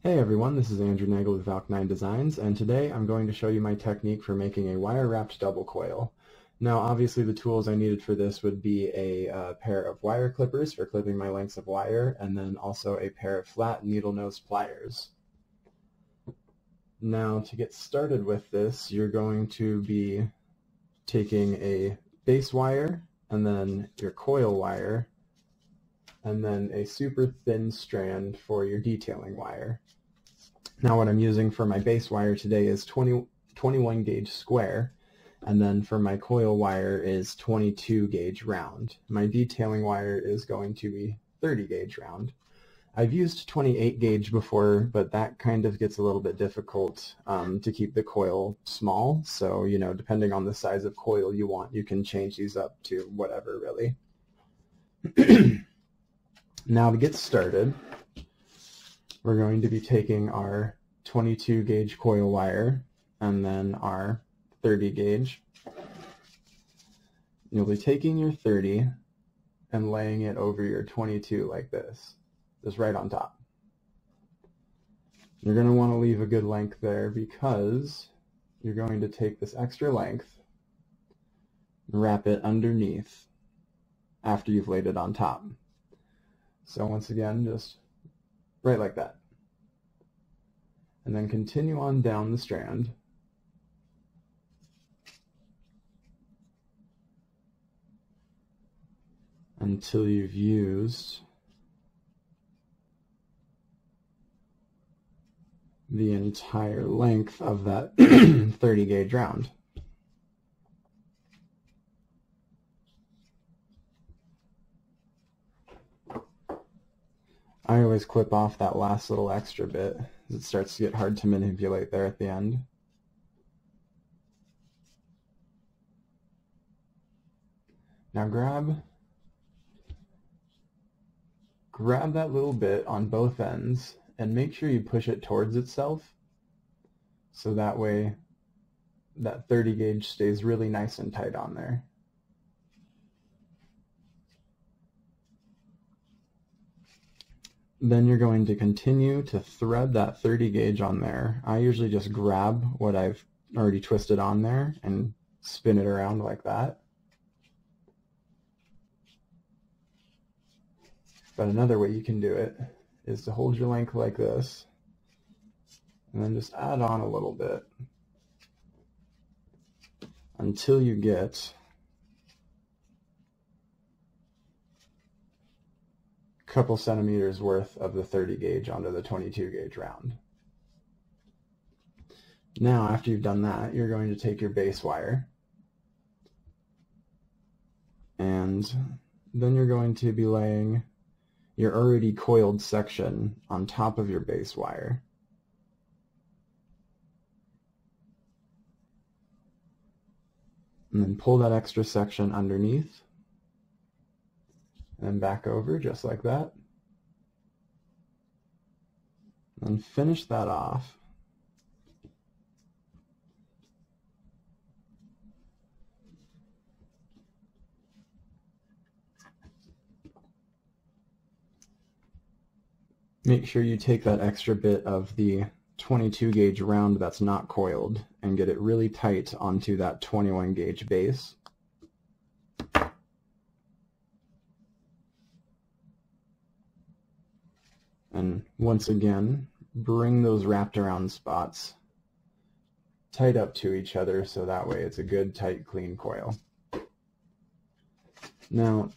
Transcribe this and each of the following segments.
Hey everyone, this is Andrew Nagel with Valk 9 Designs, and today I'm going to show you my technique for making a wire-wrapped double coil. Now obviously the tools I needed for this would be a pair of wire clippers for clipping my lengths of wire, and then also a pair of flat needle nose pliers. Now to get started with this, you're going to be taking a base wire, and then your coil wire, and then a super thin strand for your detailing wire. Now what I'm using for my base wire today is 21 gauge square, and then for my coil wire is 22 gauge round. My detailing wire is going to be 30 gauge round. I've used 28 gauge before, but that kind of gets a little bit difficult to keep the coil small, so depending on the size of coil you want, you can change these up to whatever really. Now to get started, we're going to be taking our 22 gauge coil wire and then our 30 gauge. You'll be taking your 30 and laying it over your 22 like this, just right on top. You're going to want to leave a good length there because you're going to take this extra length and wrap it underneath after you've laid it on top. So once again, just right like that. And then continue on down the strand until you've used the entire length of that 30 gauge round. I always clip off that last little extra bit. It starts to get hard to manipulate there at the end. Now grab that little bit on both ends and make sure you push it towards itself so that way that 30 gauge stays really nice and tight on there. Then you're going to continue to thread that 30 gauge on there. I usually just grab what I've already twisted on there and spin it around like that. But another way you can do it is to hold your length like this and then just add on a little bit until you get couple centimeters worth of the 30 gauge onto the 22 gauge round. Now after you've done that, you're going to take your base wire and then you're going to be laying your already coiled section on top of your base wire. And then pull that extra section underneath and back over just like that. And finish that off. Make sure you take that extra bit of the 22 gauge round that's not coiled and get it really tight onto that 21 gauge base. And once again, bring those wrapped around spots tight up to each other so that way it's a good, tight, clean coil. Now,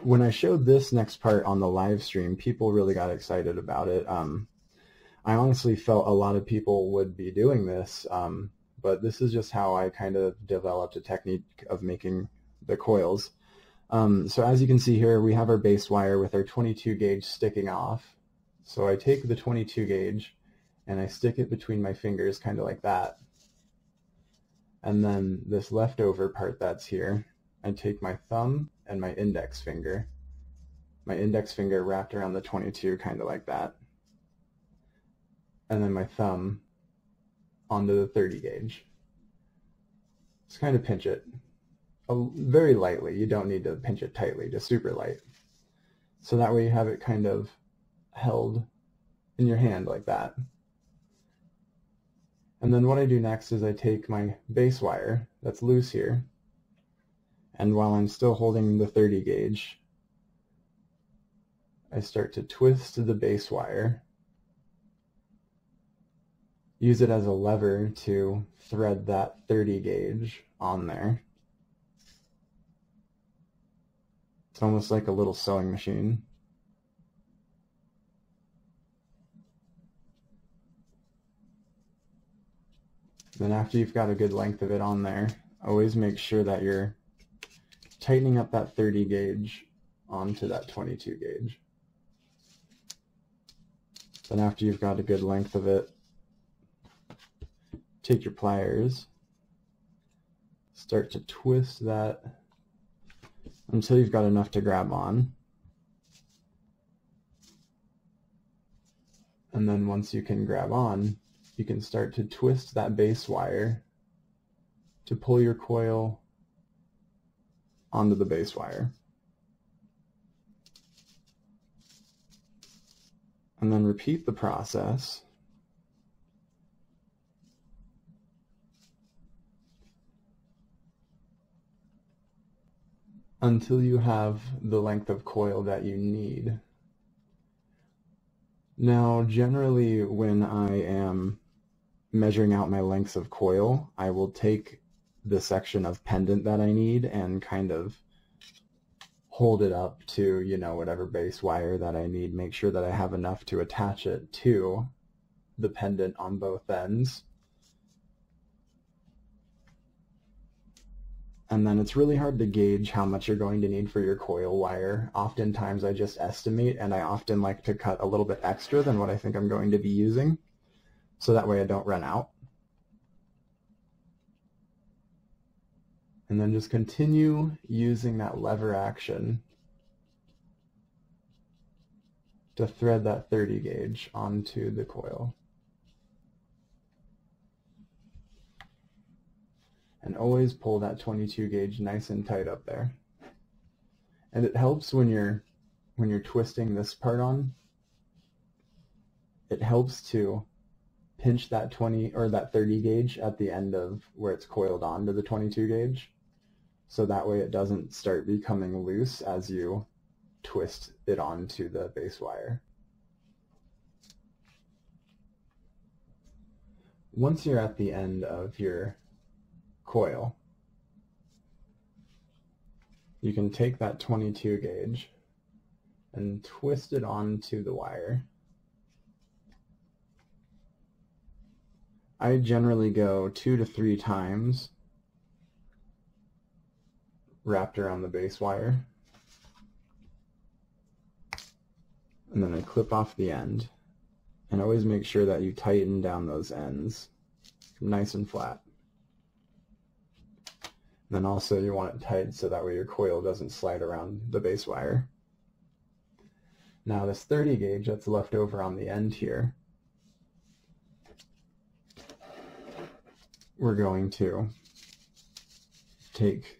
when I showed this next part on the live stream, people really got excited about it. I honestly felt a lot of people would be doing this, but this is just how I kind of developed a technique of making the coils. So as you can see here, we have our base wire with our 22 gauge sticking off. So I take the 22 gauge and I stick it between my fingers kind of like that. And then this leftover part that's here, I take my thumb and my index finger wrapped around the 22 kind of like that. And then my thumb onto the 30 gauge. Just kind of pinch it. Very lightly. You don't need to pinch it tightly, just super light. So that way you have it kind of held in your hand like that. And then what I do next is I take my base wire that's loose here, and while I'm still holding the 30 gauge, I start to twist the base wire, use it as a lever to thread that 30 gauge on there. It's almost like a little sewing machine. Then after you've got a good length of it on there, always make sure that you're tightening up that 30 gauge onto that 22 gauge. Then after you've got a good length of it, take your pliers, start to twist that until you've got enough to grab on. And then once you can grab on, you can start to twist that base wire to pull your coil onto the base wire. And then repeat the process until you have the length of coil that you need. Now, generally when I am measuring out my lengths of coil, I will take the section of pendant that I need and kind of hold it up to, you know, whatever base wire that I need, make sure that I have enough to attach it to the pendant on both ends. And then it's really hard to gauge how much you're going to need for your coil wire. Oftentimes I just estimate, and I often like to cut a little bit extra than what I think I'm going to be using, so that way I don't run out. And then just continue using that lever action to thread that 30 gauge onto the coil. And always pull that 22 gauge nice and tight up there. And it helps when you're twisting this part on. It helps to pinch that 20 or that 30 gauge at the end of where it's coiled onto the 22 gauge. So that way it doesn't start becoming loose as you twist it onto the base wire. Once you're at the end of your coil, you can take that 22 gauge and twist it onto the wire. I generally go 2 to 3 times wrapped around the base wire, and then I clip off the end, and always make sure that you tighten down those ends nice and flat. And then also you want it tight so that way your coil doesn't slide around the base wire. Now this 30 gauge that's left over on the end here, we're going to take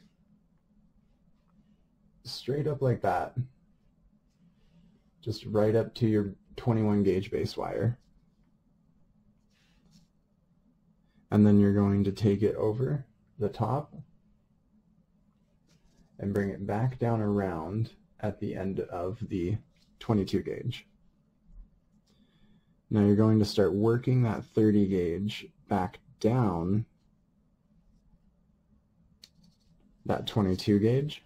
straight up like that, just right up to your 21 gauge base wire. And then you're going to take it over the top and bring it back down around at the end of the 22 gauge. Now you're going to start working that 30 gauge back down that 22 gauge.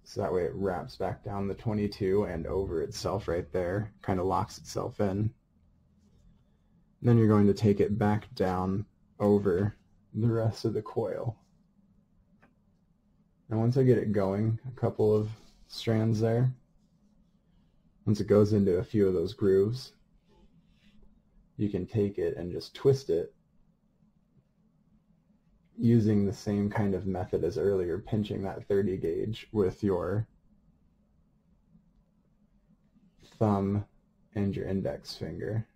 So that way it wraps back down the 22 and over itself right there, kind of locks itself in. Then you're going to take it back down over the rest of the coil. And once I get it going, a couple of strands there, once it goes into a few of those grooves, you can take it and just twist it using the same kind of method as earlier, pinching that 30 gauge with your thumb and your index finger.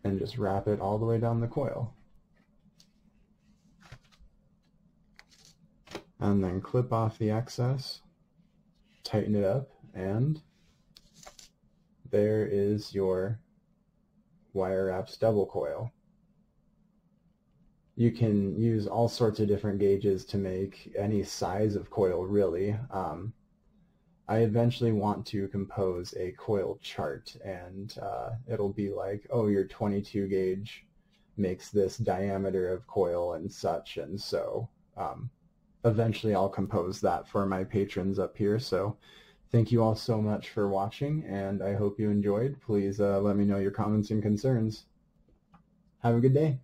And just wrap it all the way down the coil. And then clip off the excess, tighten it up, And there is your wire wraps double coil. You can use all sorts of different gauges to make any size of coil, really. I eventually want to compose a coil chart, and it'll be like, oh, your 22 gauge makes this diameter of coil and such, and so eventually I'll compose that for my patrons up here. So thank you all so much for watching, and I hope you enjoyed. Please let me know your comments and concerns. Have a good day.